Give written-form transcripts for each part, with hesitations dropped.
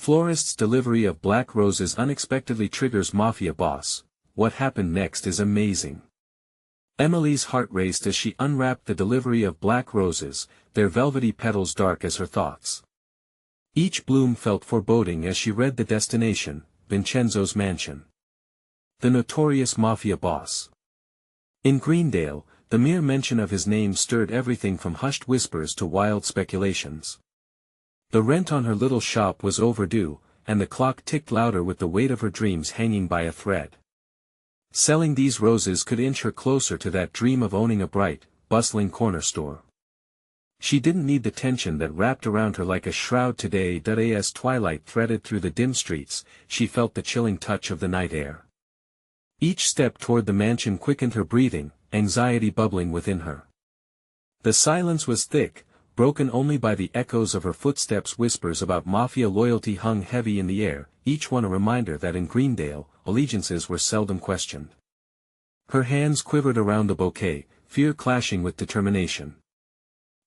Florist's delivery of black roses unexpectedly triggers Mafia boss. What happened next is amazing. Emily's heart raced as she unwrapped the delivery of black roses, their velvety petals dark as her thoughts. Each bloom felt foreboding as she read the destination, Vincenzo's mansion. The notorious Mafia boss. In Greendale, the mere mention of his name stirred everything from hushed whispers to wild speculations. The rent on her little shop was overdue, and the clock ticked louder with the weight of her dreams hanging by a thread. Selling these roses could inch her closer to that dream of owning a bright, bustling corner store. She didn't need the tension that wrapped around her like a shroud today. As twilight threaded through the dim streets, she felt the chilling touch of the night air. Each step toward the mansion quickened her breathing, anxiety bubbling within her. The silence was thick, broken only by the echoes of her footsteps. Whispers about Mafia loyalty hung heavy in the air, each one a reminder that in Greendale, allegiances were seldom questioned. Her hands quivered around the bouquet, fear clashing with determination.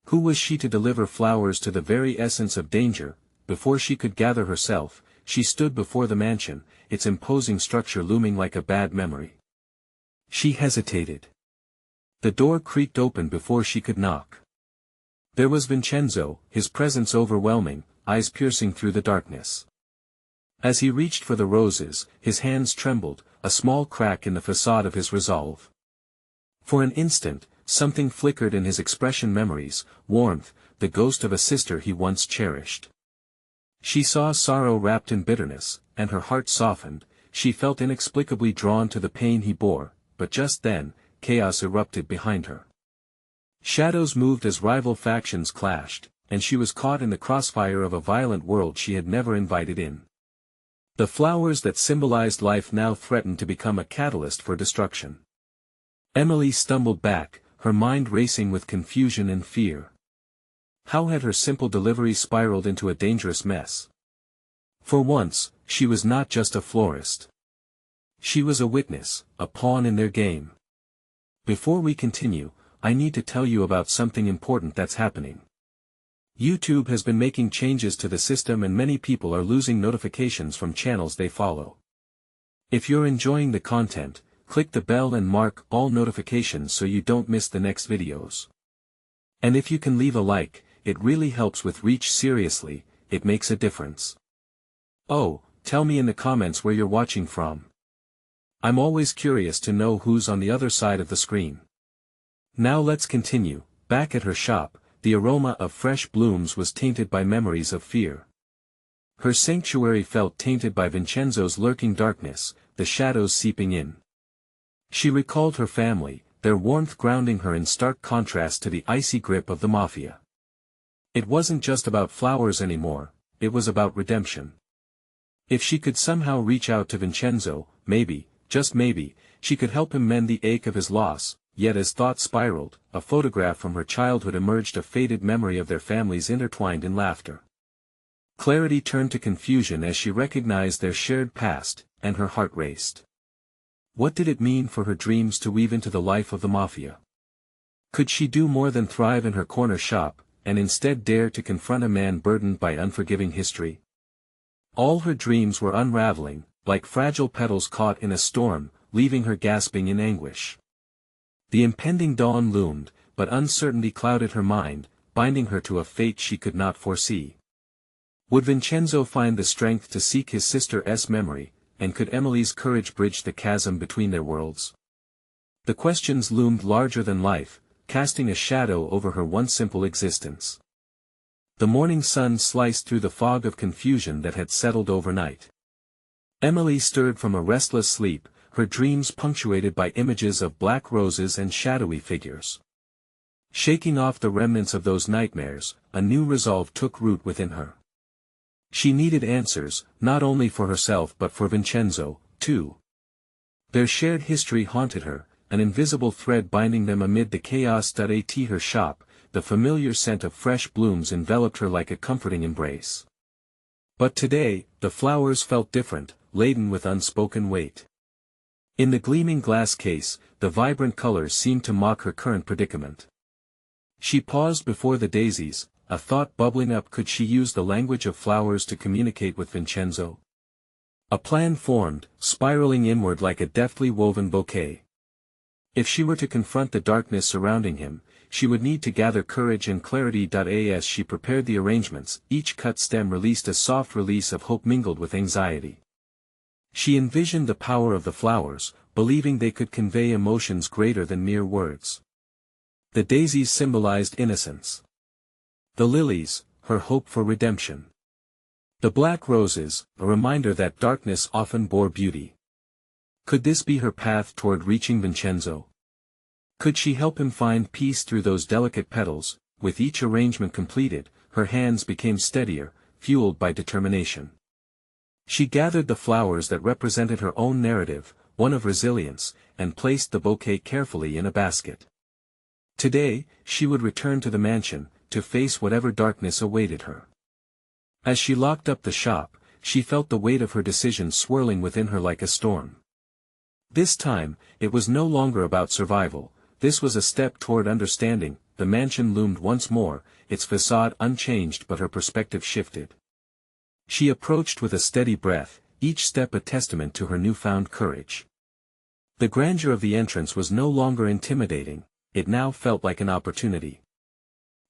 Who was she to deliver flowers to the very essence of danger? Before she could gather herself, she stood before the mansion, its imposing structure looming like a bad memory. She hesitated. The door creaked open before she could knock. There was Vincenzo, his presence overwhelming, eyes piercing through the darkness. As he reached for the roses, his hands trembled, a small crack in the facade of his resolve. For an instant, something flickered in his expression: memories, warmth, the ghost of a sister he once cherished. She saw sorrow wrapped in bitterness, and her heart softened. She felt inexplicably drawn to the pain he bore, but just then, chaos erupted behind her. Shadows moved as rival factions clashed, and she was caught in the crossfire of a violent world she had never invited in. The flowers that symbolized life now threatened to become a catalyst for destruction. Emily stumbled back, her mind racing with confusion and fear. How had her simple delivery spiraled into a dangerous mess? For once, she was not just a florist. She was a witness, a pawn in their game. Before we continue, I need to tell you about something important that's happening. YouTube has been making changes to the system and many people are losing notifications from channels they follow. If you're enjoying the content, click the bell and mark all notifications so you don't miss the next videos. And if you can leave a like, it really helps with reach. Seriously, it makes a difference. Oh, tell me in the comments where you're watching from. I'm always curious to know who's on the other side of the screen. Now let's continue. Back at her shop, the aroma of fresh blooms was tainted by memories of fear. Her sanctuary felt tainted by Vincenzo's lurking darkness, the shadows seeping in. She recalled her family, their warmth grounding her in stark contrast to the icy grip of the Mafia. It wasn't just about flowers anymore, it was about redemption. If she could somehow reach out to Vincenzo, maybe, just maybe, she could help him mend the ache of his loss. Yet as thoughts spiraled, a photograph from her childhood emerged, a faded memory of their families intertwined in laughter. Clarity turned to confusion as she recognized their shared past, and her heart raced. What did it mean for her dreams to weave into the life of the Mafia? Could she do more than thrive in her corner shop, and instead dare to confront a man burdened by unforgiving history? All her dreams were unraveling, like fragile petals caught in a storm, leaving her gasping in anguish. The impending dawn loomed, but uncertainty clouded her mind, binding her to a fate she could not foresee. Would Vincenzo find the strength to seek his sister's memory, and could Emily's courage bridge the chasm between their worlds? The questions loomed larger than life, casting a shadow over her once simple existence. The morning sun sliced through the fog of confusion that had settled overnight. Emily stirred from a restless sleep, her dreams punctuated by images of black roses and shadowy figures. Shaking off the remnants of those nightmares, a new resolve took root within her. She needed answers, not only for herself but for Vincenzo, too. Their shared history haunted her, an invisible thread binding them amid the chaos. At her shop, the familiar scent of fresh blooms enveloped her like a comforting embrace. But today, the flowers felt different, laden with unspoken weight. In the gleaming glass case, the vibrant colors seemed to mock her current predicament. She paused before the daisies, a thought bubbling up: could she use the language of flowers to communicate with Vincenzo? A plan formed, spiraling inward like a deftly woven bouquet. If she were to confront the darkness surrounding him, she would need to gather courage and clarity. As she prepared the arrangements, each cut stem released a soft release of hope mingled with anxiety. She envisioned the power of the flowers, believing they could convey emotions greater than mere words. The daisies symbolized innocence. The lilies, her hope for redemption. The black roses, a reminder that darkness often bore beauty. Could this be her path toward reaching Vincenzo? Could she help him find peace through those delicate petals? With each arrangement completed, her hands became steadier, fueled by determination. She gathered the flowers that represented her own narrative, one of resilience, and placed the bouquet carefully in a basket. Today, she would return to the mansion, to face whatever darkness awaited her. As she locked up the shop, she felt the weight of her decision swirling within her like a storm. This time, it was no longer about survival, this was a step toward understanding. The mansion loomed once more, its facade unchanged, but her perspective shifted. She approached with a steady breath, each step a testament to her newfound courage. The grandeur of the entrance was no longer intimidating, it now felt like an opportunity.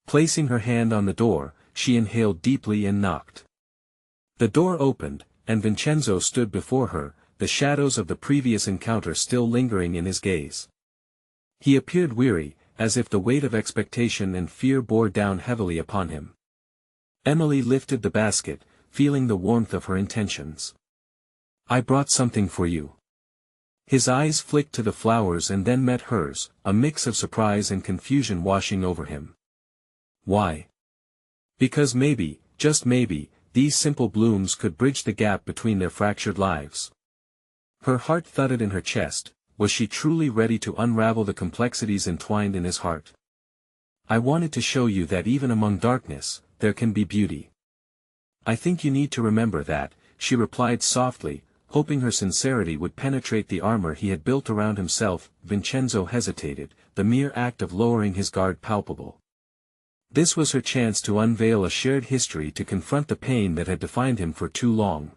Placing her hand on the door, she inhaled deeply and knocked. The door opened, and Vincenzo stood before her, the shadows of the previous encounter still lingering in his gaze. He appeared weary, as if the weight of expectation and fear bore down heavily upon him. Emily lifted the basket, feeling the warmth of her intentions. "I brought something for you." His eyes flicked to the flowers and then met hers, a mix of surprise and confusion washing over him. "Why?" "Because maybe, just maybe, these simple blooms could bridge the gap between their fractured lives." Her heart thudded in her chest. Was she truly ready to unravel the complexities entwined in his heart? "I wanted to show you that even among darkness, there can be beauty." "I think you need to remember that," she replied softly, hoping her sincerity would penetrate the armor he had built around himself. Vincenzo hesitated, the mere act of lowering his guard palpable. This was her chance to unveil a shared history, to confront the pain that had defined him for too long.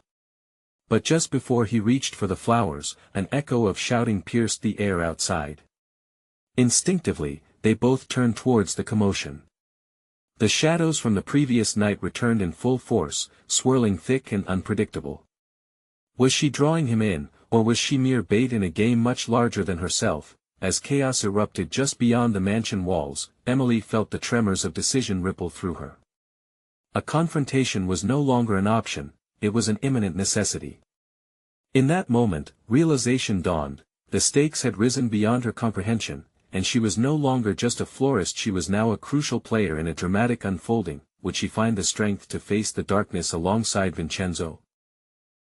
But just before he reached for the flowers, an echo of shouting pierced the air outside. Instinctively, they both turned towards the commotion. The shadows from the previous night returned in full force, swirling thick and unpredictable. Was she drawing him in, or was she mere bait in a game much larger than herself? As chaos erupted just beyond the mansion walls, Emily felt the tremors of decision ripple through her. A confrontation was no longer an option, it was an imminent necessity. In that moment, realization dawned, the stakes had risen beyond her comprehension, and she was no longer just a florist, she was now a crucial player in a dramatic unfolding. Would she find the strength to face the darkness alongside Vincenzo?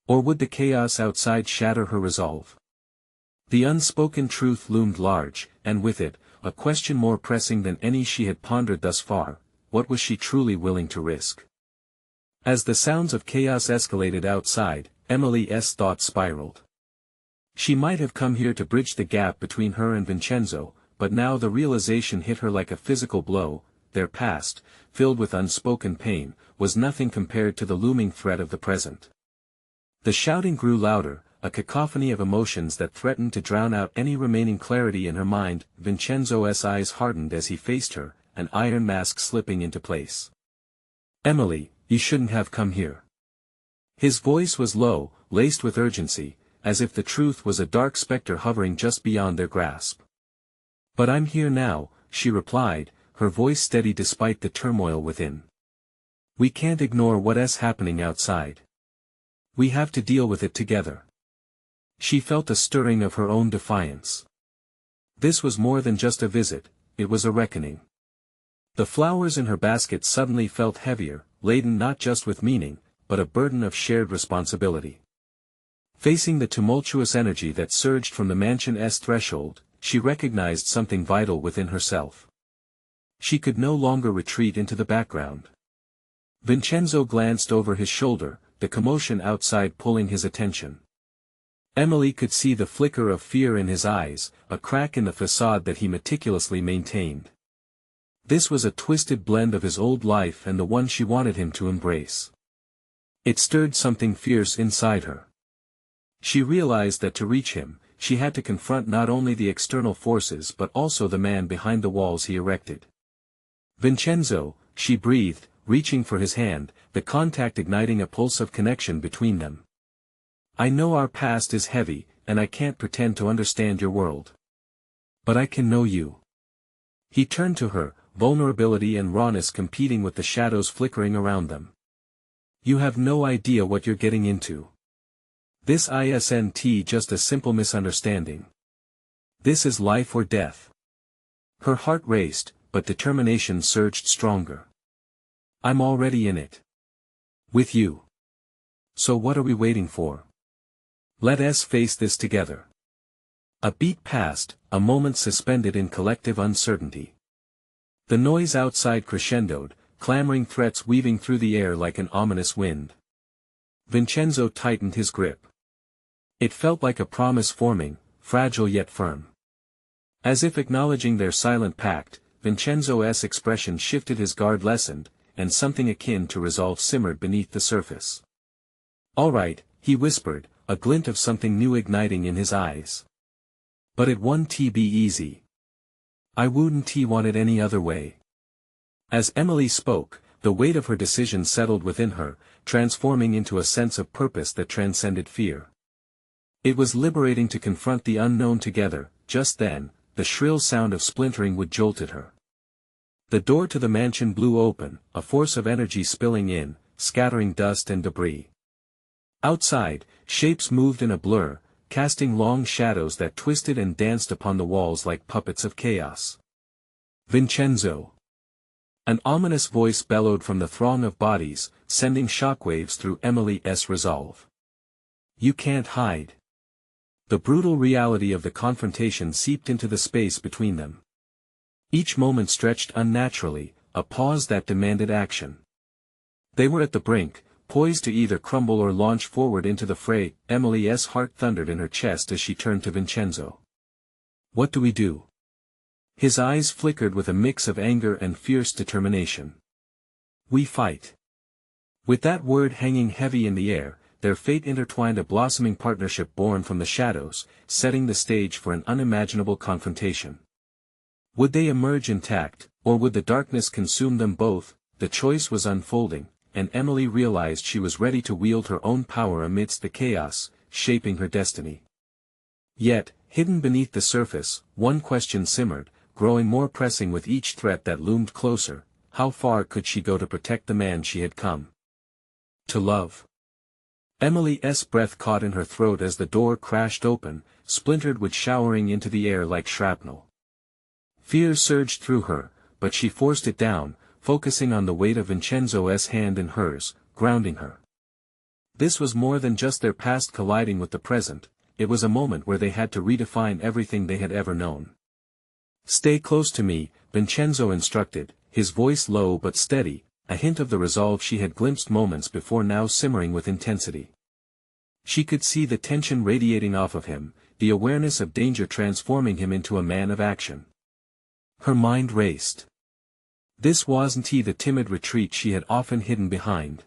Or would the chaos outside shatter her resolve? The unspoken truth loomed large, and with it, a question more pressing than any she had pondered thus far: what was she truly willing to risk? As the sounds of chaos escalated outside, Emily's thoughts spiraled. She might have come here to bridge the gap between her and Vincenzo, but now the realization hit her like a physical blow. Their past, filled with unspoken pain, was nothing compared to the looming threat of the present. The shouting grew louder, a cacophony of emotions that threatened to drown out any remaining clarity in her mind. Vincenzo's eyes hardened as he faced her, an iron mask slipping into place. "Emily, you shouldn't have come here." His voice was low, laced with urgency, as if the truth was a dark specter hovering just beyond their grasp. "But I'm here now," she replied, her voice steady despite the turmoil within. "We can't ignore what's happening outside. We have to deal with it together." She felt a stirring of her own defiance. This was more than just a visit, it was a reckoning. The flowers in her basket suddenly felt heavier, laden not just with meaning, but a burden of shared responsibility. Facing the tumultuous energy that surged from the mansion's threshold, she recognized something vital within herself. She could no longer retreat into the background. Vincenzo glanced over his shoulder, the commotion outside pulling his attention. Emily could see the flicker of fear in his eyes, a crack in the facade that he meticulously maintained. This was a twisted blend of his old life and the one she wanted him to embrace. It stirred something fierce inside her. She realized that to reach him, she had to confront not only the external forces but also the man behind the walls he erected. Vincenzo, she breathed, reaching for his hand, the contact igniting a pulse of connection between them. I know our past is heavy, and I can't pretend to understand your world. But I can know you. He turned to her, vulnerability and rawness competing with the shadows flickering around them. You have no idea what you're getting into. This isn't just a simple misunderstanding. This is life or death. Her heart raced, but determination surged stronger. I'm already in it. With you. So what are we waiting for? Let us face this together. A beat passed, a moment suspended in collective uncertainty. The noise outside crescendoed, clamoring threats weaving through the air like an ominous wind. Vincenzo tightened his grip. It felt like a promise forming, fragile yet firm. As if acknowledging their silent pact, Vincenzo's expression shifted, his guard lessened, and something akin to resolve simmered beneath the surface. All right, he whispered, a glint of something new igniting in his eyes. But it won't be easy. I wouldn't want it any other way. As Emily spoke, the weight of her decision settled within her, transforming into a sense of purpose that transcended fear. It was liberating to confront the unknown together. Just then, the shrill sound of splintering wood jolted her. The door to the mansion blew open, a force of energy spilling in, scattering dust and debris. Outside, shapes moved in a blur, casting long shadows that twisted and danced upon the walls like puppets of chaos. Vincenzo! An ominous voice bellowed from the throng of bodies, sending shockwaves through Emily's resolve. You can't hide. The brutal reality of the confrontation seeped into the space between them. Each moment stretched unnaturally, a pause that demanded action. They were at the brink, poised to either crumble or launch forward into the fray. Emily's heart thundered in her chest as she turned to Vincenzo. What do we do? His eyes flickered with a mix of anger and fierce determination. We fight. With that word hanging heavy in the air, their fate intertwined, a blossoming partnership born from the shadows, setting the stage for an unimaginable confrontation. Would they emerge intact, or would the darkness consume them both? The choice was unfolding, and Emily realized she was ready to wield her own power amidst the chaos, shaping her destiny. Yet, hidden beneath the surface, one question simmered, growing more pressing with each threat that loomed closer: how far could she go to protect the man she had come to love? Emily's breath caught in her throat as the door crashed open, splintered wood showering into the air like shrapnel. Fear surged through her, but she forced it down, focusing on the weight of Vincenzo's hand in hers, grounding her. This was more than just their past colliding with the present, it was a moment where they had to redefine everything they had ever known. Stay close to me, Vincenzo instructed, his voice low but steady, a hint of the resolve she had glimpsed moments before now simmering with intensity. She could see the tension radiating off of him, the awareness of danger transforming him into a man of action. Her mind raced. This wasn't the timid retreat she had often hidden behind.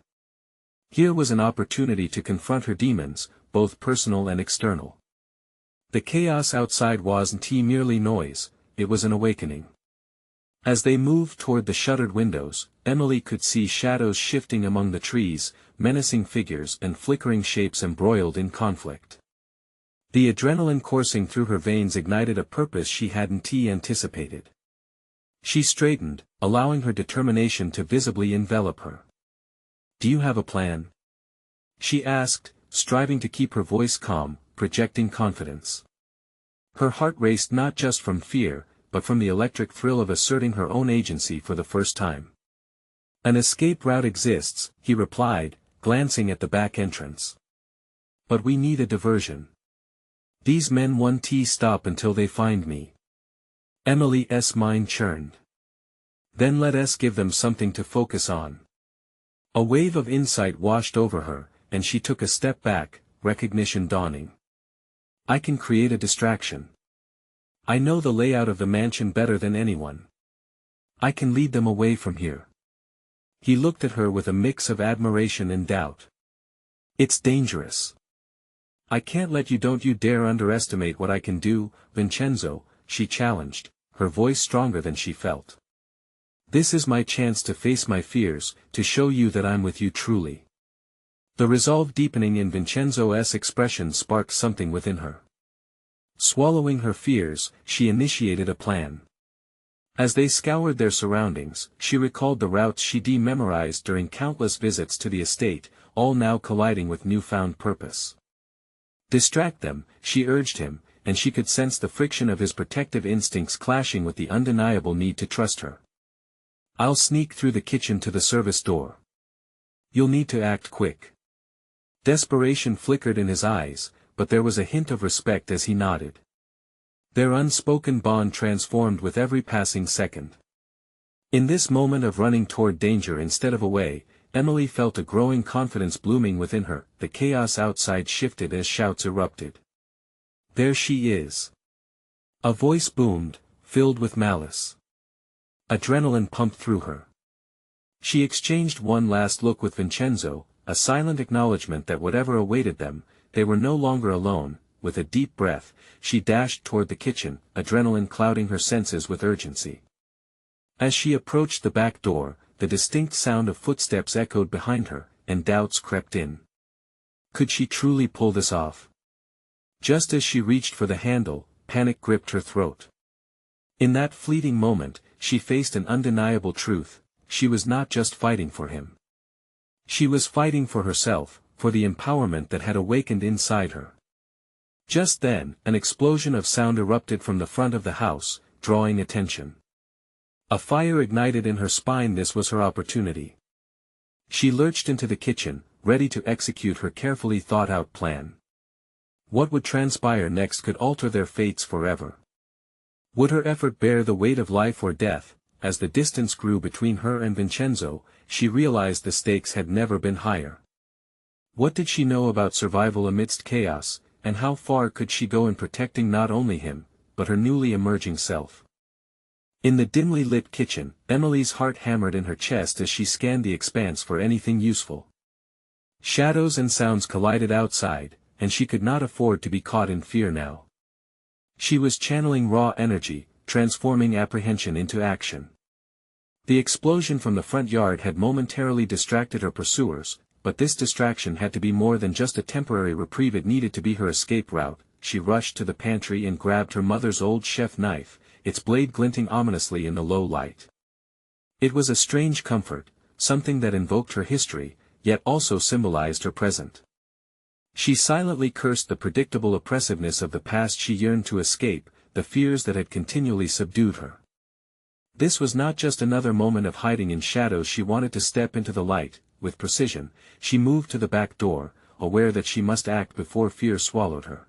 Here was an opportunity to confront her demons, both personal and external. The chaos outside wasn't merely noise, it was an awakening. As they moved toward the shuttered windows, Emily could see shadows shifting among the trees, menacing figures and flickering shapes embroiled in conflict. The adrenaline coursing through her veins ignited a purpose she hadn't anticipated. She straightened, allowing her determination to visibly envelop her. Do you have a plan? She asked, striving to keep her voice calm, projecting confidence. Her heart raced not just from fear, but from the electric thrill of asserting her own agency for the first time. An escape route exists, he replied, glancing at the back entrance. But we need a diversion. These men won't stop until they find me. Emily's mind churned. Then let us give them something to focus on. A wave of insight washed over her, and she took a step back, recognition dawning. I can create a distraction. I know the layout of the mansion better than anyone. I can lead them away from here. He looked at her with a mix of admiration and doubt. It's dangerous. I can't let you. Don't you dare underestimate what I can do, Vincenzo, she challenged, her voice stronger than she felt. This is my chance to face my fears, to show you that I'm with you truly. The resolve deepening in Vincenzo's expression sparked something within her. Swallowing her fears, she initiated a plan. As they scoured their surroundings, she recalled the routes she'd memorized during countless visits to the estate, all now colliding with newfound purpose. Distract them, she urged him, and she could sense the friction of his protective instincts clashing with the undeniable need to trust her. I'll sneak through the kitchen to the service door. You'll need to act quick. Desperation flickered in his eyes, but there was a hint of respect as he nodded. Their unspoken bond transformed with every passing second. In this moment of running toward danger instead of away, Emily felt a growing confidence blooming within her. The chaos outside shifted as shouts erupted. There she is. A voice boomed, filled with malice. Adrenaline pumped through her. She exchanged one last look with Vincenzo, a silent acknowledgement that whatever awaited them, they were no longer alone. With a deep breath, she dashed toward the kitchen, adrenaline clouding her senses with urgency. As she approached the back door, the distinct sound of footsteps echoed behind her, and doubts crept in. Could she truly pull this off? Just as she reached for the handle, panic gripped her throat. In that fleeting moment, she faced an undeniable truth: she was not just fighting for him. She was fighting for herself, for the empowerment that had awakened inside her. Just then, an explosion of sound erupted from the front of the house, drawing attention. A fire ignited in her spine. This was her opportunity. She lurched into the kitchen, ready to execute her carefully thought-out plan. What would transpire next could alter their fates forever. Would her effort bear the weight of life or death? As the distance grew between her and Vincenzo, she realized the stakes had never been higher. What did she know about survival amidst chaos, and how far could she go in protecting not only him, but her newly emerging self? In the dimly lit kitchen, Emily's heart hammered in her chest as she scanned the expanse for anything useful. Shadows and sounds collided outside, and she could not afford to be caught in fear now. She was channeling raw energy, transforming apprehension into action. The explosion from the front yard had momentarily distracted her pursuers, but this distraction had to be more than just a temporary reprieve. It needed to be her escape route. She rushed to the pantry and grabbed her mother's old chef knife, its blade glinting ominously in the low light. It was a strange comfort, something that invoked her history, yet also symbolized her present. She silently cursed the predictable oppressiveness of the past she yearned to escape, the fears that had continually subdued her. This was not just another moment of hiding in shadows. She wanted to step into the light. With precision, she moved to the back door, aware that she must act before fear swallowed her.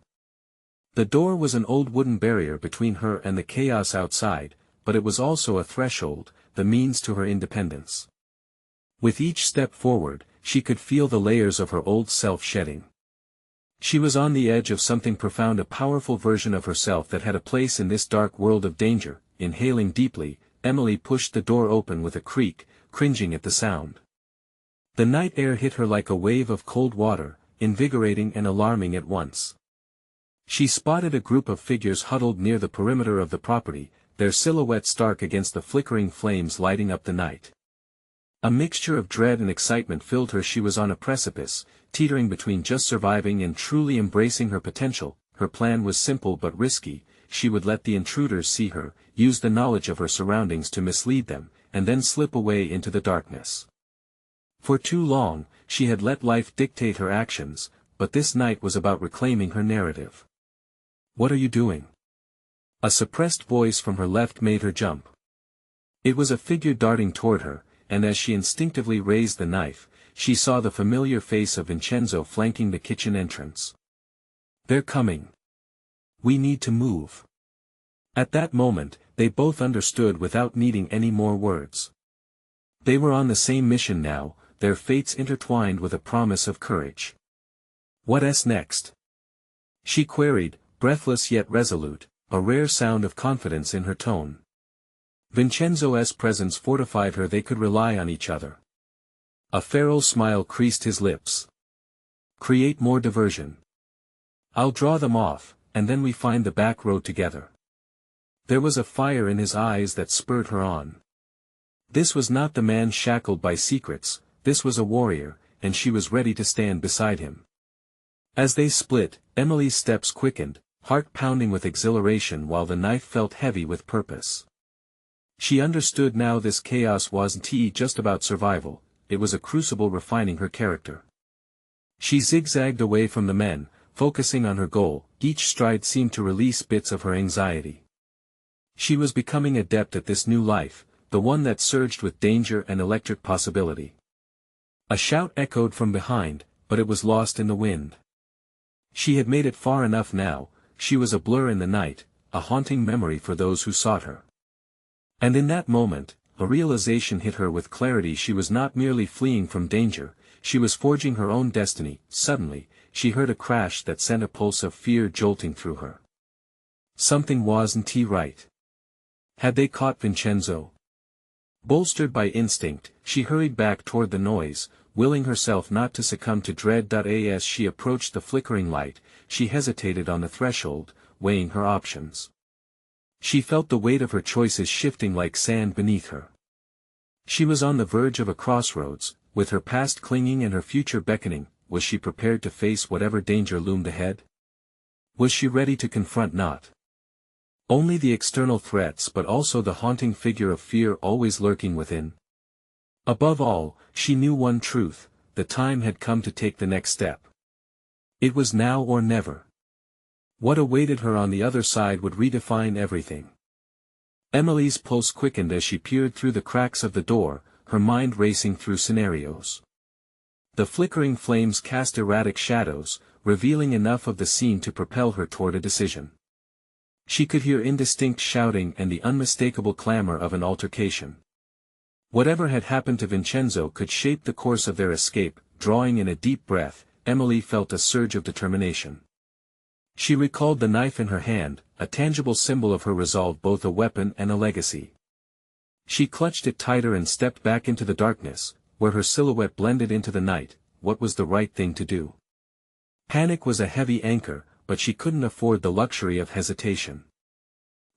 The door was an old wooden barrier between her and the chaos outside, but it was also a threshold, the means to her independence. With each step forward, she could feel the layers of her old self shedding. She was on the edge of something profound, a powerful version of herself that had a place in this dark world of danger. Inhaling deeply, Emily pushed the door open with a creak, cringing at the sound. The night air hit her like a wave of cold water, invigorating and alarming at once. She spotted a group of figures huddled near the perimeter of the property, their silhouettes stark against the flickering flames lighting up the night. A mixture of dread and excitement filled her. She was on a precipice, teetering between just surviving and truly embracing her potential. Her plan was simple but risky. She would let the intruders see her, use the knowledge of her surroundings to mislead them, and then slip away into the darkness. For too long, she had let life dictate her actions, but this night was about reclaiming her narrative. "What are you doing?" A suppressed voice from her left made her jump. It was a figure darting toward her, and as she instinctively raised the knife, she saw the familiar face of Vincenzo flanking the kitchen entrance. "They're coming. We need to move." At that moment, they both understood without needing any more words. They were on the same mission now, their fates intertwined with a promise of courage. "What's next?" she queried, breathless yet resolute, a rare sound of confidence in her tone. Vincenzo's presence fortified her. They could rely on each other. A feral smile creased his lips. Create more diversion. I'll draw them off, and then we find the back road together. There was a fire in his eyes that spurred her on. This was not the man shackled by secrets, this was a warrior, and she was ready to stand beside him. As they split, Emily's steps quickened, heart pounding with exhilaration while the knife felt heavy with purpose. She understood now this chaos wasn't just about survival, it was a crucible refining her character. She zigzagged away from the men, focusing on her goal. Each stride seemed to release bits of her anxiety. She was becoming adept at this new life, the one that surged with danger and electric possibility. A shout echoed from behind, but it was lost in the wind. She had made it far enough now, she was a blur in the night, a haunting memory for those who sought her. And in that moment, a realization hit her with clarity. She was not merely fleeing from danger, she was forging her own destiny. Suddenly, she heard a crash that sent a pulse of fear jolting through her. Something wasn't right. Had they caught Vincenzo? Bolstered by instinct, she hurried back toward the noise, willing herself not to succumb to dread. As she approached the flickering light, she hesitated on the threshold, weighing her options. She felt the weight of her choices shifting like sand beneath her. She was on the verge of a crossroads, with her past clinging and her future beckoning. Was she prepared to face whatever danger loomed ahead? Was she ready to confront not only the external threats but also the haunting figure of fear always lurking within? Above all, she knew one truth: the time had come to take the next step. It was now or never. What awaited her on the other side would redefine everything. Emily's pulse quickened as she peered through the cracks of the door, her mind racing through scenarios. The flickering flames cast erratic shadows, revealing enough of the scene to propel her toward a decision. She could hear indistinct shouting and the unmistakable clamor of an altercation. Whatever had happened to Vincenzo could shape the course of their escape. Drawing in a deep breath, Emily felt a surge of determination. She recalled the knife in her hand, a tangible symbol of her resolve, both a weapon and a legacy. She clutched it tighter and stepped back into the darkness, where her silhouette blended into the night. What was the right thing to do? Panic was a heavy anchor, but she couldn't afford the luxury of hesitation.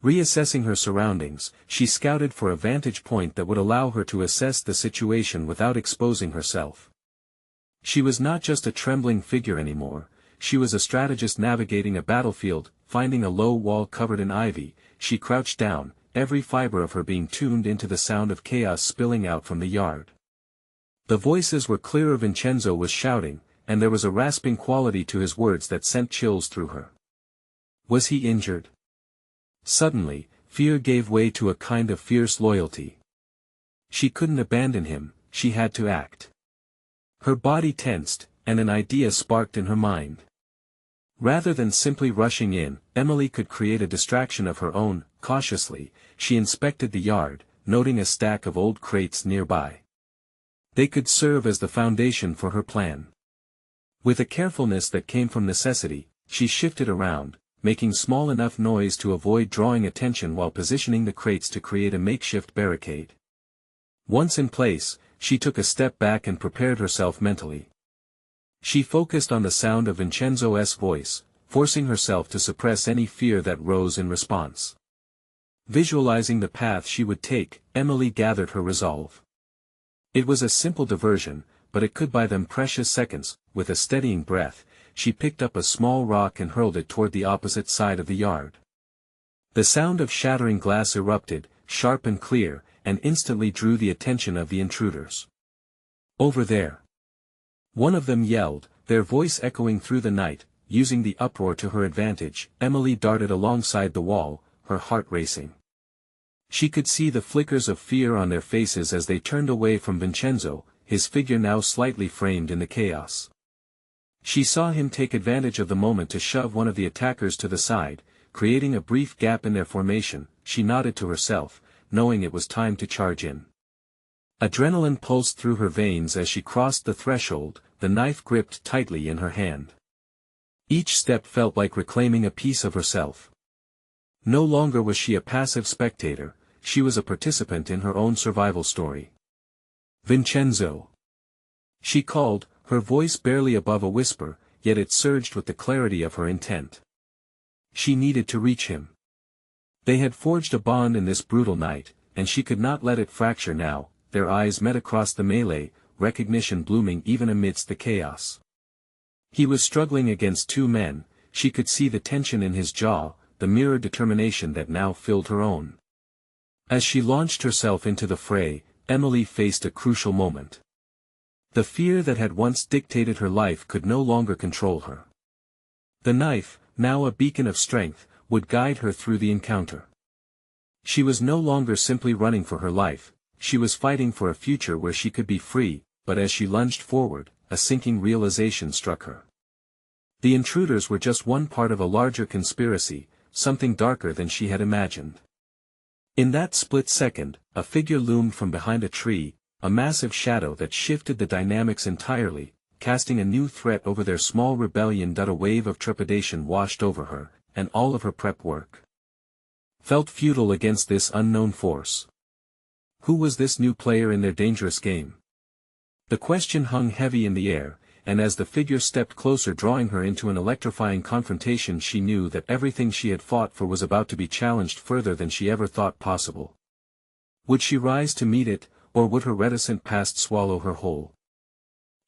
Reassessing her surroundings, she scouted for a vantage point that would allow her to assess the situation without exposing herself. She was not just a trembling figure anymore, she was a strategist navigating a battlefield. Finding a low wall covered in ivy, she crouched down, every fiber of her being tuned into the sound of chaos spilling out from the yard. The voices were clearer. Vincenzo was shouting, and there was a rasping quality to his words that sent chills through her. Was he injured? Suddenly, fear gave way to a kind of fierce loyalty. She couldn't abandon him, she had to act. Her body tensed, and an idea sparked in her mind. Rather than simply rushing in, Emily could create a distraction of her own. Cautiously, she inspected the yard, noting a stack of old crates nearby. They could serve as the foundation for her plan. With a carefulness that came from necessity, she shifted around, making small enough noise to avoid drawing attention while positioning the crates to create a makeshift barricade. Once in place, she took a step back and prepared herself mentally. She focused on the sound of Vincenzo's voice, forcing herself to suppress any fear that rose in response. Visualizing the path she would take, Emily gathered her resolve. It was a simple diversion, but it could buy them precious seconds. With a steadying breath, she picked up a small rock and hurled it toward the opposite side of the yard. The sound of shattering glass erupted, sharp and clear, and instantly drew the attention of the intruders. "Over there!" One of them yelled, their voice echoing through the night. Using the uproar to her advantage, Emily darted alongside the wall, her heart racing. She could see the flickers of fear on their faces as they turned away from Vincenzo, his figure now slightly framed in the chaos. She saw him take advantage of the moment to shove one of the attackers to the side, creating a brief gap in their formation. She nodded to herself, knowing it was time to charge in. Adrenaline pulsed through her veins as she crossed the threshold, the knife gripped tightly in her hand. Each step felt like reclaiming a piece of herself. No longer was she a passive spectator, she was a participant in her own survival story. "Vincenzo!" she called, her voice barely above a whisper, yet it surged with the clarity of her intent. She needed to reach him. They had forged a bond in this brutal night, and she could not let it fracture now. Their eyes met across the melee, recognition blooming even amidst the chaos. He was struggling against two men, she could see the tension in his jaw, the mirrored determination that now filled her own. As she launched herself into the fray, Emily faced a crucial moment. The fear that had once dictated her life could no longer control her. The knife, now a beacon of strength, would guide her through the encounter. She was no longer simply running for her life, she was fighting for a future where she could be free, but as she lunged forward, a sinking realization struck her. The intruders were just one part of a larger conspiracy, something darker than she had imagined. In that split second, a figure loomed from behind a tree, a massive shadow that shifted the dynamics entirely, casting a new threat over their small rebellion. A wave of trepidation washed over her, and all of her prep work felt futile against this unknown force. Who was this new player in their dangerous game? The question hung heavy in the air, and as the figure stepped closer, drawing her into an electrifying confrontation, she knew that everything she had fought for was about to be challenged further than she ever thought possible. Would she rise to meet it, or would her reticent past swallow her whole?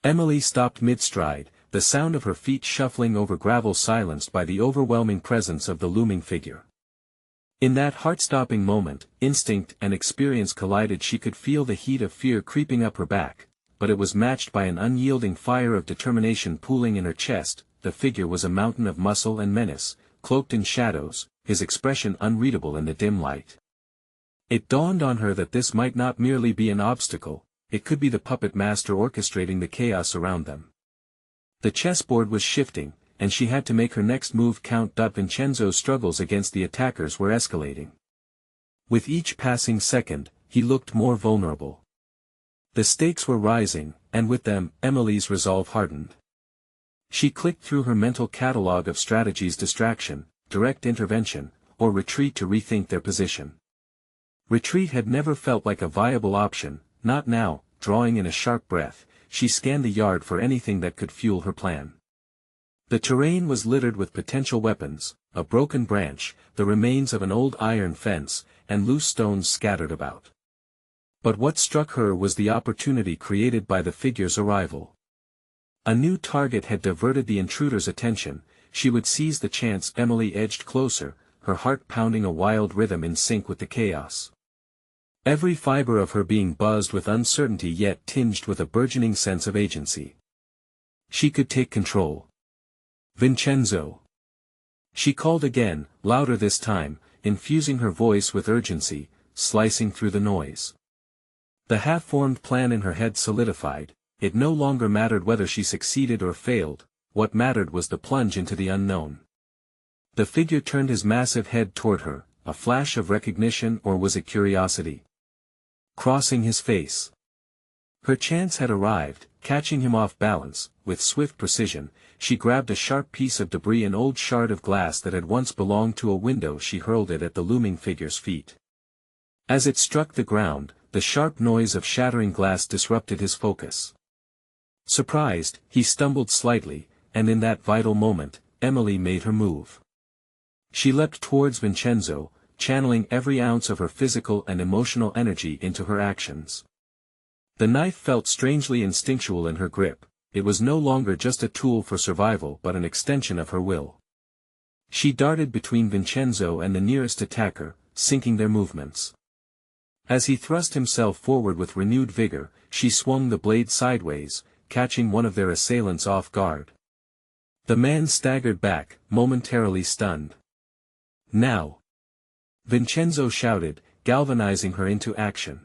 Emily stopped mid-stride, the sound of her feet shuffling over gravel silenced by the overwhelming presence of the looming figure. In that heart-stopping moment, instinct and experience collided. She could feel the heat of fear creeping up her back, but it was matched by an unyielding fire of determination pooling in her chest. The figure was a mountain of muscle and menace, cloaked in shadows, his expression unreadable in the dim light. It dawned on her that this might not merely be an obstacle, it could be the puppet master orchestrating the chaos around them. The chessboard was shifting, and she had to make her next move count. Vincenzo's struggles against the attackers were escalating. With each passing second, he looked more vulnerable. The stakes were rising, and with them, Emily's resolve hardened. She clicked through her mental catalogue of strategies: distraction, direct intervention, or retreat to rethink their position. Retreat had never felt like a viable option, not now. Drawing in a sharp breath, she scanned the yard for anything that could fuel her plan. The terrain was littered with potential weapons, a broken branch, the remains of an old iron fence, and loose stones scattered about. But what struck her was the opportunity created by the figure's arrival. A new target had diverted the intruder's attention. She would seize the chance. Emily edged closer, her heart pounding a wild rhythm in sync with the chaos. Every fiber of her being buzzed with uncertainty yet tinged with a burgeoning sense of agency. She could take control. "Vincenzo!" she called again, louder this time, infusing her voice with urgency, slicing through the noise. The half-formed plan in her head solidified. It no longer mattered whether she succeeded or failed, what mattered was the plunge into the unknown. The figure turned his massive head toward her, a flash of recognition, or was it curiosity? Crossing his face. Her chance had arrived. Catching him off balance, with swift precision, she grabbed a sharp piece of debris, an old shard of glass that had once belonged to a window. She hurled it at the looming figure's feet. As it struck the ground, the sharp noise of shattering glass disrupted his focus. Surprised, he stumbled slightly, and in that vital moment, Emily made her move. She leapt towards Vincenzo, channeling every ounce of her physical and emotional energy into her actions. The knife felt strangely instinctual in her grip. It was no longer just a tool for survival but an extension of her will. She darted between Vincenzo and the nearest attacker, syncing their movements. As he thrust himself forward with renewed vigor, she swung the blade sideways, catching one of their assailants off guard. The man staggered back, momentarily stunned. "Now!" Vincenzo shouted, galvanizing her into action.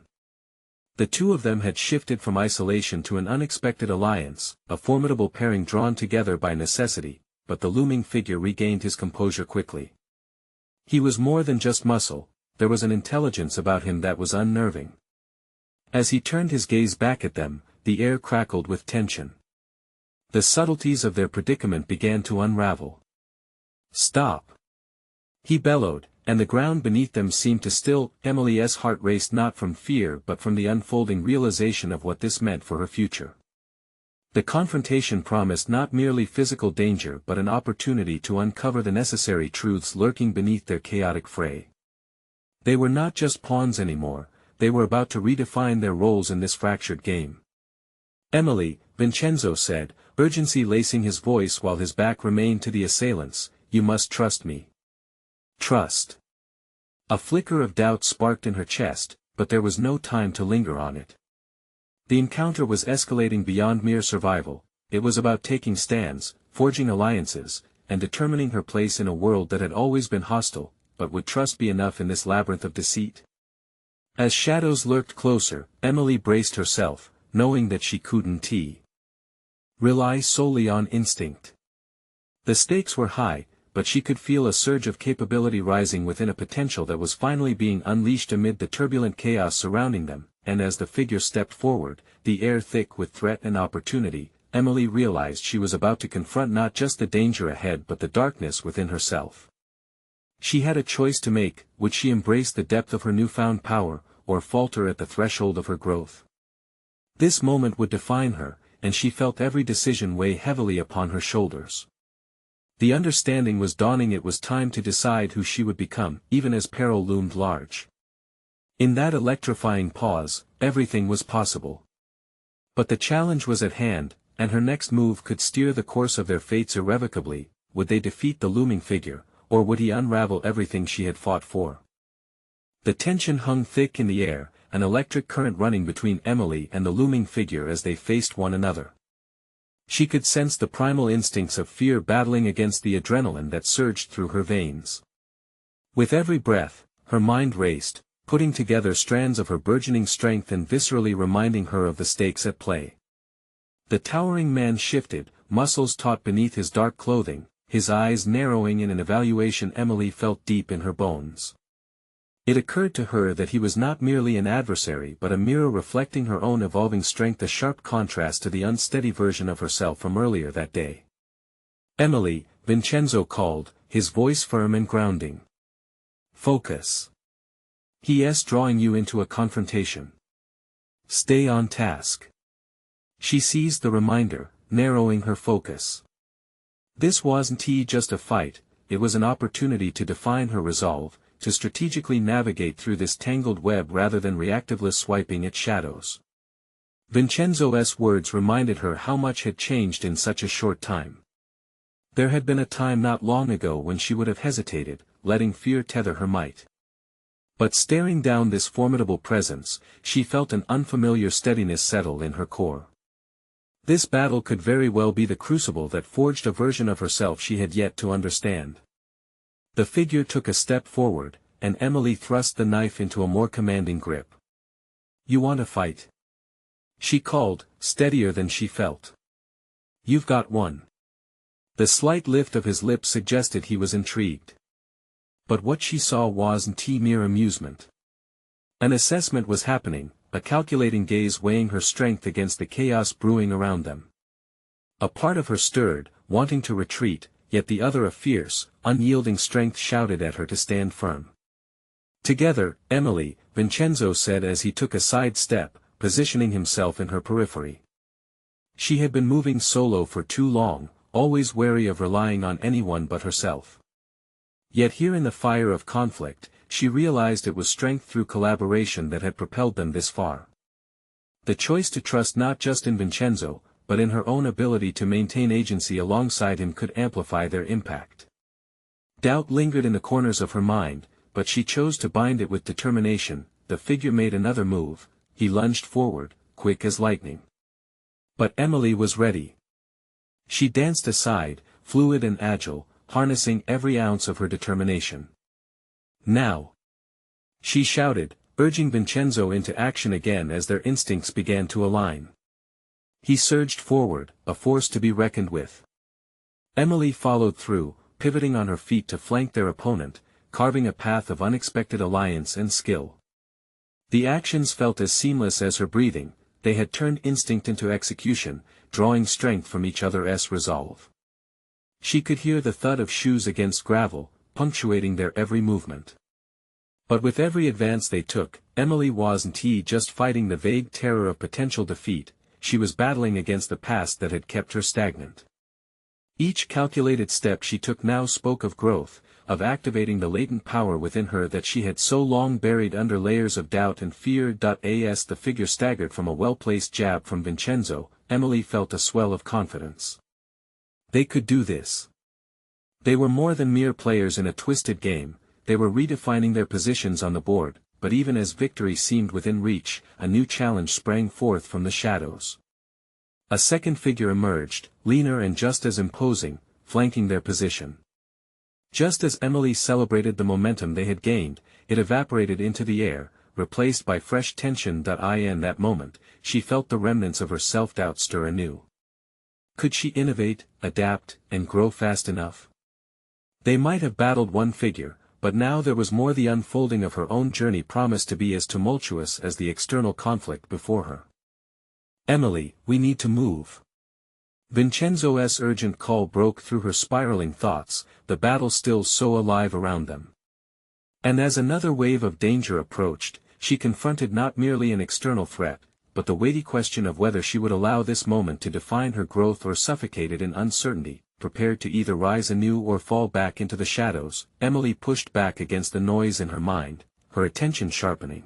The two of them had shifted from isolation to an unexpected alliance, a formidable pairing drawn together by necessity, but the looming figure regained his composure quickly. He was more than just muscle, there was an intelligence about him that was unnerving. As he turned his gaze back at them, the air crackled with tension. The subtleties of their predicament began to unravel. "Stop!" He bellowed, and the ground beneath them seemed to still. Emily's heart raced not from fear but from the unfolding realization of what this meant for her future. The confrontation promised not merely physical danger but an opportunity to uncover the necessary truths lurking beneath their chaotic fray. They were not just pawns anymore, they were about to redefine their roles in this fractured game. "Emily," Vincenzo said, urgency lacing his voice while his back remained to the assailants, "you must trust me." Trust. A flicker of doubt sparked in her chest, but there was no time to linger on it. The encounter was escalating beyond mere survival, it was about taking stands, forging alliances, and determining her place in a world that had always been hostile, but would trust be enough in this labyrinth of deceit? As shadows lurked closer, Emily braced herself, knowing that she couldn't rely solely on instinct. The stakes were high, but she could feel a surge of capability rising within a potential that was finally being unleashed amid the turbulent chaos surrounding them, and as the figure stepped forward, the air thick with threat and opportunity, Emily realized she was about to confront not just the danger ahead but the darkness within herself. She had a choice to make: would she embrace the depth of her newfound power, or falter at the threshold of her growth? This moment would define her, and she felt every decision weigh heavily upon her shoulders. The understanding was dawning: it was time to decide who she would become, even as peril loomed large. In that electrifying pause, everything was possible. But the challenge was at hand, and her next move could steer the course of their fates irrevocably. Would they defeat the looming figure, or would he unravel everything she had fought for? The tension hung thick in the air, an electric current running between Emily and the looming figure as they faced one another. She could sense the primal instincts of fear battling against the adrenaline that surged through her veins. With every breath, her mind raced, putting together strands of her burgeoning strength and viscerally reminding her of the stakes at play. The towering man shifted, muscles taut beneath his dark clothing, his eyes narrowing in an evaluation Emily felt deep in her bones. It occurred to her that he was not merely an adversary but a mirror reflecting her own evolving strength, a sharp contrast to the unsteady version of herself from earlier that day. "Emily," Vincenzo called, his voice firm and grounding. "Focus. He's drawing you into a confrontation. Stay on task." She seized the reminder, narrowing her focus. This wasn't just a fight, it was an opportunity to define her resolve, to strategically navigate through this tangled web rather than reactively swiping at shadows. Vincenzo's words reminded her how much had changed in such a short time. There had been a time not long ago when she would have hesitated, letting fear tether her might. But staring down this formidable presence, she felt an unfamiliar steadiness settle in her core. This battle could very well be the crucible that forged a version of herself she had yet to understand. The figure took a step forward, and Emily thrust the knife into a more commanding grip. "You want to fight?" she called, steadier than she felt. "You've got one." The slight lift of his lips suggested he was intrigued. But what she saw wasn't mere amusement. An assessment was happening, a calculating gaze weighing her strength against the chaos brewing around them. A part of her stirred, wanting to retreat, yet the other, a fierce, unyielding strength, shouted at her to stand firm. "Together, Emily," Vincenzo said as he took a side step, positioning himself in her periphery. She had been moving solo for too long, always wary of relying on anyone but herself. Yet here in the fire of conflict, she realized it was strength through collaboration that had propelled them this far. The choice to trust not just in Vincenzo, but in her own ability to maintain agency alongside him could amplify their impact. Doubt lingered in the corners of her mind, but she chose to bind it with determination. The figure made another move, he lunged forward, quick as lightning. But Emily was ready. She danced aside, fluid and agile, harnessing every ounce of her determination. "Now!" she shouted, urging Vincenzo into action again as their instincts began to align. He surged forward, a force to be reckoned with. Emily followed through, pivoting on her feet to flank their opponent, carving a path of unexpected alliance and skill. The actions felt as seamless as her breathing, they had turned instinct into execution, drawing strength from each other's resolve. She could hear the thud of shoes against gravel, punctuating their every movement. But with every advance they took, Emily wasn't just fighting the vague terror of potential defeat, she was battling against the past that had kept her stagnant. Each calculated step she took now spoke of growth, of activating the latent power within her that she had so long buried under layers of doubt and fear. As the figure staggered from a well-placed jab from Vincenzo, Emily felt a swell of confidence. They could do this. They were more than mere players in a twisted game, they were redefining their positions on the board, but even as victory seemed within reach, a new challenge sprang forth from the shadows. A second figure emerged, leaner and just as imposing, flanking their position. Just as Emily celebrated the momentum they had gained, it evaporated into the air, replaced by fresh tension. In that moment, she felt the remnants of her self-doubt stir anew. Could she innovate, adapt, and grow fast enough? They might have battled one figure, but now there was more. The unfolding of her own journey promised to be as tumultuous as the external conflict before her. "Emily, we need to move." Vincenzo's urgent call broke through her spiraling thoughts, the battle still so alive around them. And as another wave of danger approached, she confronted not merely an external threat, but the weighty question of whether she would allow this moment to define her growth or suffocate it in uncertainty. Prepared to either rise anew or fall back into the shadows, Emily pushed back against the noise in her mind, her attention sharpening.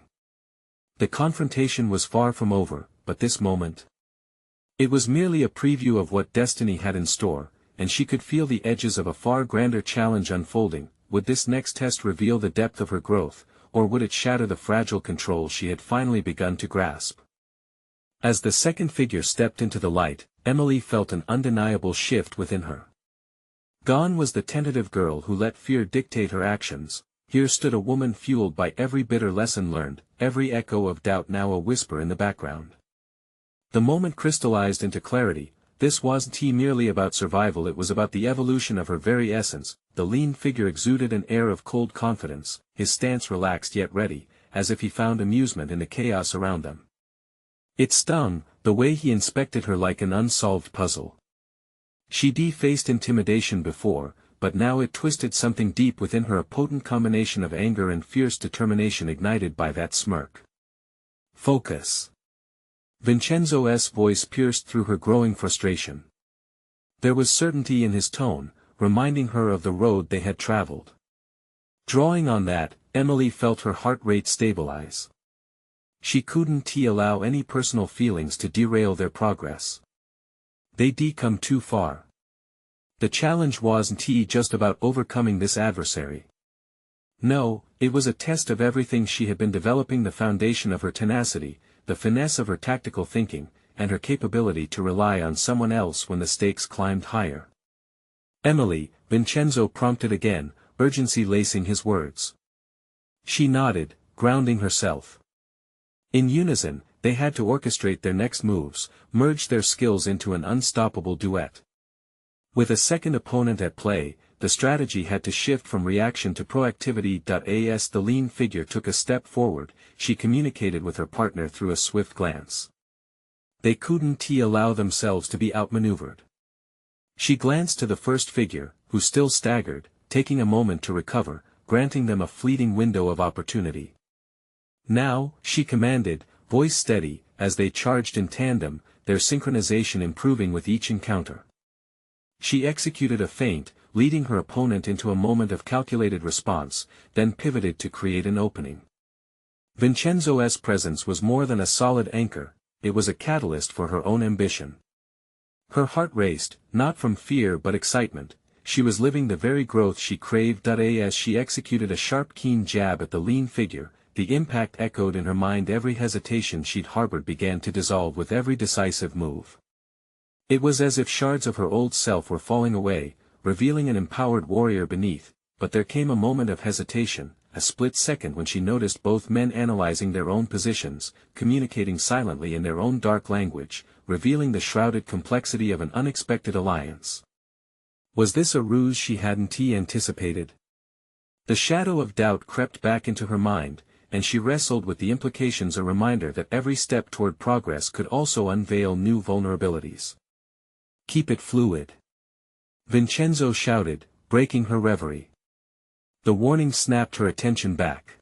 The confrontation was far from over, but this moment. It was merely a preview of what destiny had in store, and she could feel the edges of a far grander challenge unfolding. Would this next test reveal the depth of her growth, or would it shatter the fragile control she had finally begun to grasp? As the second figure stepped into the light, Emily felt an undeniable shift within her. Gone was the tentative girl who let fear dictate her actions, here stood a woman fueled by every bitter lesson learned, every echo of doubt now a whisper in the background. The moment crystallized into clarity. This wasn't merely about survival, it was about the evolution of her very essence. The lean figure exuded an air of cold confidence, his stance relaxed yet ready, as if he found amusement in the chaos around them. It stung, the way he inspected her like an unsolved puzzle. She'd faced intimidation before, but now it twisted something deep within her, a potent combination of anger and fierce determination ignited by that smirk. "Focus." Vincenzo's voice pierced through her growing frustration. There was certainty in his tone, reminding her of the road they had traveled. Drawing on that, Emily felt her heart rate stabilize. She couldn't allow any personal feelings to derail their progress. They'd come too far. The challenge wasn't just about overcoming this adversary. No, it was a test of everything she had been developing, the foundation of her tenacity, the finesse of her tactical thinking, and her capability to rely on someone else when the stakes climbed higher. "Emily," Vincenzo prompted again, urgency lacing his words. She nodded, grounding herself. In unison, they had to orchestrate their next moves, merge their skills into an unstoppable duet. With a second opponent at play, the strategy had to shift from reaction to proactivity. As the lean figure took a step forward, she communicated with her partner through a swift glance. They couldn't allow themselves to be outmaneuvered. She glanced to the first figure, who still staggered, taking a moment to recover, granting them a fleeting window of opportunity. "Now," she commanded, voice steady, as they charged in tandem, their synchronization improving with each encounter. She executed a feint, leading her opponent into a moment of calculated response, then pivoted to create an opening. Vincenzo's presence was more than a solid anchor, it was a catalyst for her own ambition. Her heart raced, not from fear but excitement. She was living the very growth she craved. As she executed a sharp keen jab at the lean figure, the impact echoed in her mind. Every hesitation she'd harbored began to dissolve with every decisive move. It was as if shards of her old self were falling away, revealing an empowered warrior beneath. But there came a moment of hesitation, a split second when she noticed both men analyzing their own positions, communicating silently in their own dark language, revealing the shrouded complexity of an unexpected alliance. Was this a ruse she hadn't anticipated? The shadow of doubt crept back into her mind, and she wrestled with the implications, a reminder that every step toward progress could also unveil new vulnerabilities. "Keep it fluid," Vincenzo shouted, breaking her reverie. The warning snapped her attention back.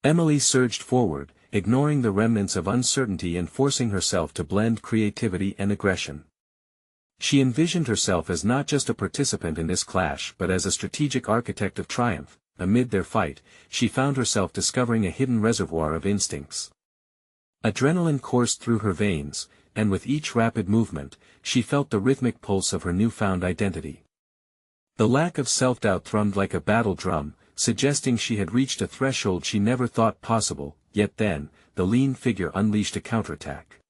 Emily surged forward, ignoring the remnants of uncertainty and forcing herself to blend creativity and aggression. She envisioned herself as not just a participant in this clash but as a strategic architect of triumph. Amid their fight, she found herself discovering a hidden reservoir of instincts. Adrenaline coursed through her veins, and with each rapid movement, she felt the rhythmic pulse of her newfound identity. The lack of self-doubt thrummed like a battle drum, suggesting she had reached a threshold she never thought possible, yet then, the lean figure unleashed a counterattack.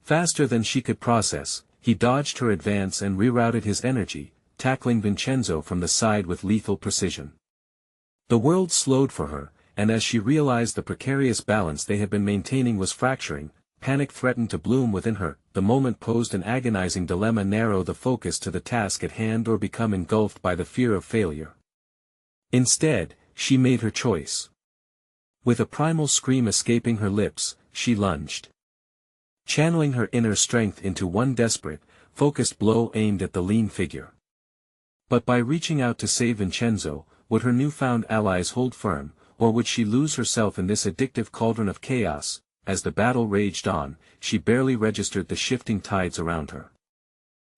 Faster than she could process, he dodged her advance and rerouted his energy, tackling Vincenzo from the side with lethal precision. The world slowed for her, and as she realized the precarious balance they had been maintaining was fracturing, panic threatened to bloom within her. The moment posed an agonizing dilemma: narrow the focus to the task at hand or become engulfed by the fear of failure. Instead, she made her choice. With a primal scream escaping her lips, she lunged. Channeling her inner strength into one desperate, focused blow aimed at the lean figure. But by reaching out to save Vincenzo, would her newfound allies hold firm, or would she lose herself in this addictive cauldron of chaos? As the battle raged on, she barely registered the shifting tides around her.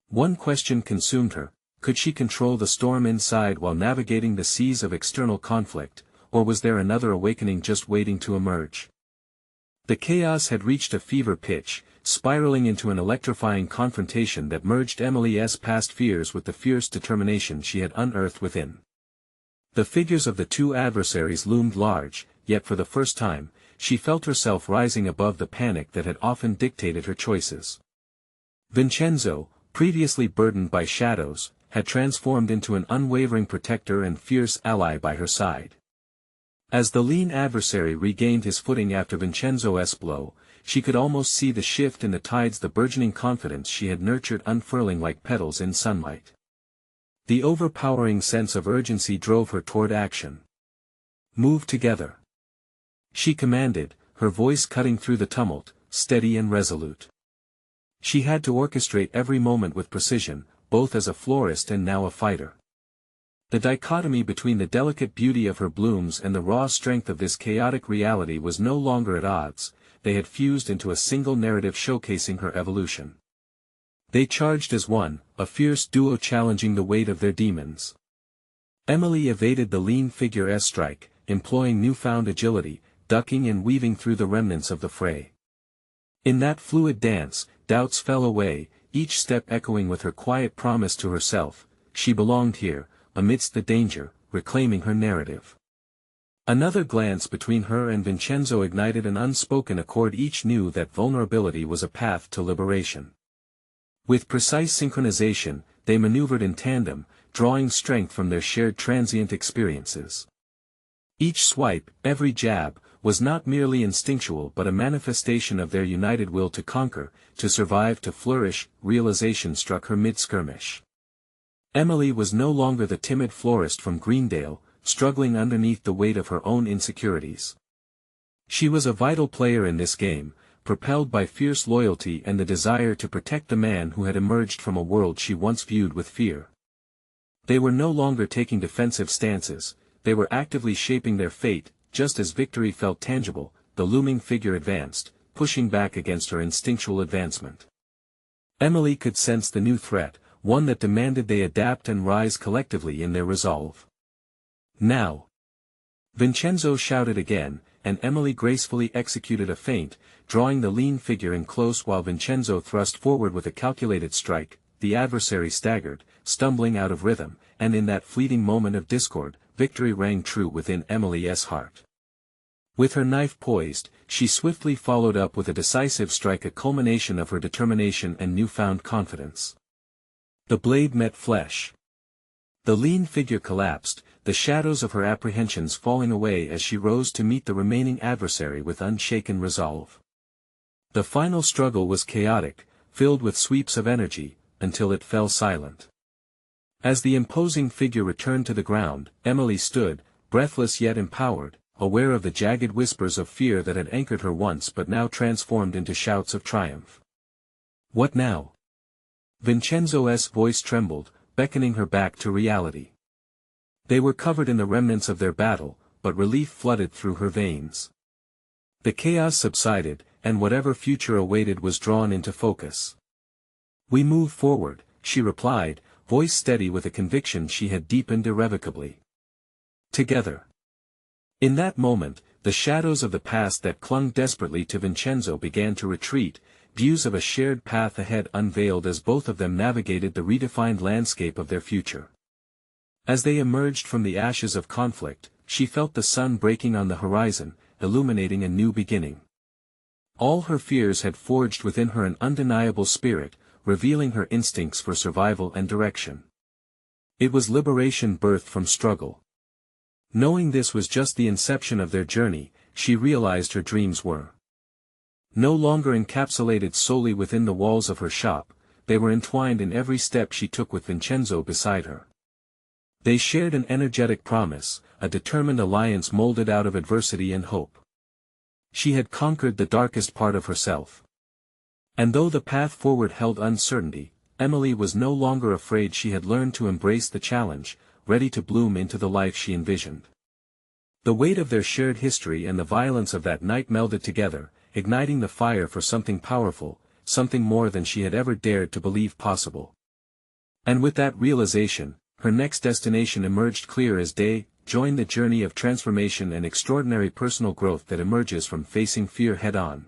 One question consumed her: could she control the storm inside while navigating the seas of external conflict, or was there another awakening just waiting to emerge? The chaos had reached a fever pitch, spiraling into an electrifying confrontation that merged Emily's past fears with the fierce determination she had unearthed within. The figures of the two adversaries loomed large, yet for the first time, she felt herself rising above the panic that had often dictated her choices. Vincenzo, previously burdened by shadows, had transformed into an unwavering protector and fierce ally by her side. As the lean adversary regained his footing after Vincenzo's blow, she could almost see the shift in the tides, the burgeoning confidence she had nurtured unfurling like petals in sunlight. The overpowering sense of urgency drove her toward action. "Move together," she commanded, her voice cutting through the tumult, steady and resolute. She had to orchestrate every moment with precision, both as a florist and now a fighter. The dichotomy between the delicate beauty of her blooms and the raw strength of this chaotic reality was no longer at odds. They had fused into a single narrative showcasing her evolution. They charged as one, a fierce duo challenging the weight of their demons. Emily evaded the lean figure's strike, employing newfound agility, ducking and weaving through the remnants of the fray. In that fluid dance, doubts fell away, each step echoing with her quiet promise to herself: she belonged here, amidst the danger, reclaiming her narrative. Another glance between her and Vincenzo ignited an unspoken accord. Each knew that vulnerability was a path to liberation. With precise synchronization, they maneuvered in tandem, drawing strength from their shared transient experiences. Each swipe, every jab, was not merely instinctual but a manifestation of their united will to conquer, to survive, to flourish. Realization struck her mid-skirmish. Emily was no longer the timid florist from Greendale, struggling underneath the weight of her own insecurities. She was a vital player in this game, propelled by fierce loyalty and the desire to protect the man who had emerged from a world she once viewed with fear. They were no longer taking defensive stances, they were actively shaping their fate. Just as victory felt tangible, the looming figure advanced, pushing back against her instinctual advancement. Emily could sense the new threat, one that demanded they adapt and rise collectively in their resolve. "Now!" Vincenzo shouted again, and Emily gracefully executed a feint, drawing the lean figure in close while Vincenzo thrust forward with a calculated strike. The adversary staggered, stumbling out of rhythm, and in that fleeting moment of discord, victory rang true within Emily's heart. With her knife poised, she swiftly followed up with a decisive strike, a culmination of her determination and newfound confidence. The blade met flesh. The lean figure collapsed, the shadows of her apprehensions falling away as she rose to meet the remaining adversary with unshaken resolve. The final struggle was chaotic, filled with sweeps of energy, until it fell silent. As the imposing figure returned to the ground, Emily stood, breathless yet empowered, aware of the jagged whispers of fear that had anchored her once but now transformed into shouts of triumph. "What now?" Vincenzo's voice trembled, beckoning her back to reality. They were covered in the remnants of their battle, but relief flooded through her veins. The chaos subsided, and whatever future awaited was drawn into focus. "We move forward," she replied, voice steady with a conviction she had deepened irrevocably. "Together." In that moment, the shadows of the past that clung desperately to Vincenzo began to retreat, views of a shared path ahead unveiled as both of them navigated the redefined landscape of their future. As they emerged from the ashes of conflict, she felt the sun breaking on the horizon, illuminating a new beginning. All her fears had forged within her an undeniable spirit, revealing her instincts for survival and direction. It was liberation birthed from struggle. Knowing this was just the inception of their journey, she realized her dreams were no longer encapsulated solely within the walls of her shop, they were entwined in every step she took with Vincenzo beside her. They shared an energetic promise, a determined alliance molded out of adversity and hope. She had conquered the darkest part of herself. And though the path forward held uncertainty, Emily was no longer afraid. She had learned to embrace the challenge, ready to bloom into the life she envisioned. The weight of their shared history and the violence of that night melded together, igniting the fire for something powerful, something more than she had ever dared to believe possible. And with that realization, her next destination emerged clear as day: join the journey of transformation and extraordinary personal growth that emerges from facing fear head-on.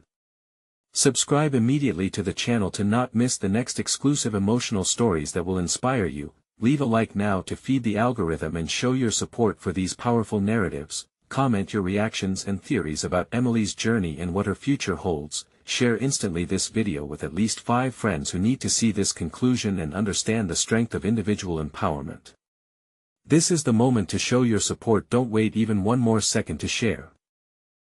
Subscribe immediately to the channel to not miss the next exclusive emotional stories that will inspire you. Leave a like now to feed the algorithm and show your support for these powerful narratives. Comment your reactions and theories about Emily's journey and what her future holds. Share instantly this video with at least 5 friends who need to see this conclusion and understand the strength of individual empowerment. This is the moment to show your support. Don't wait even one more second to share.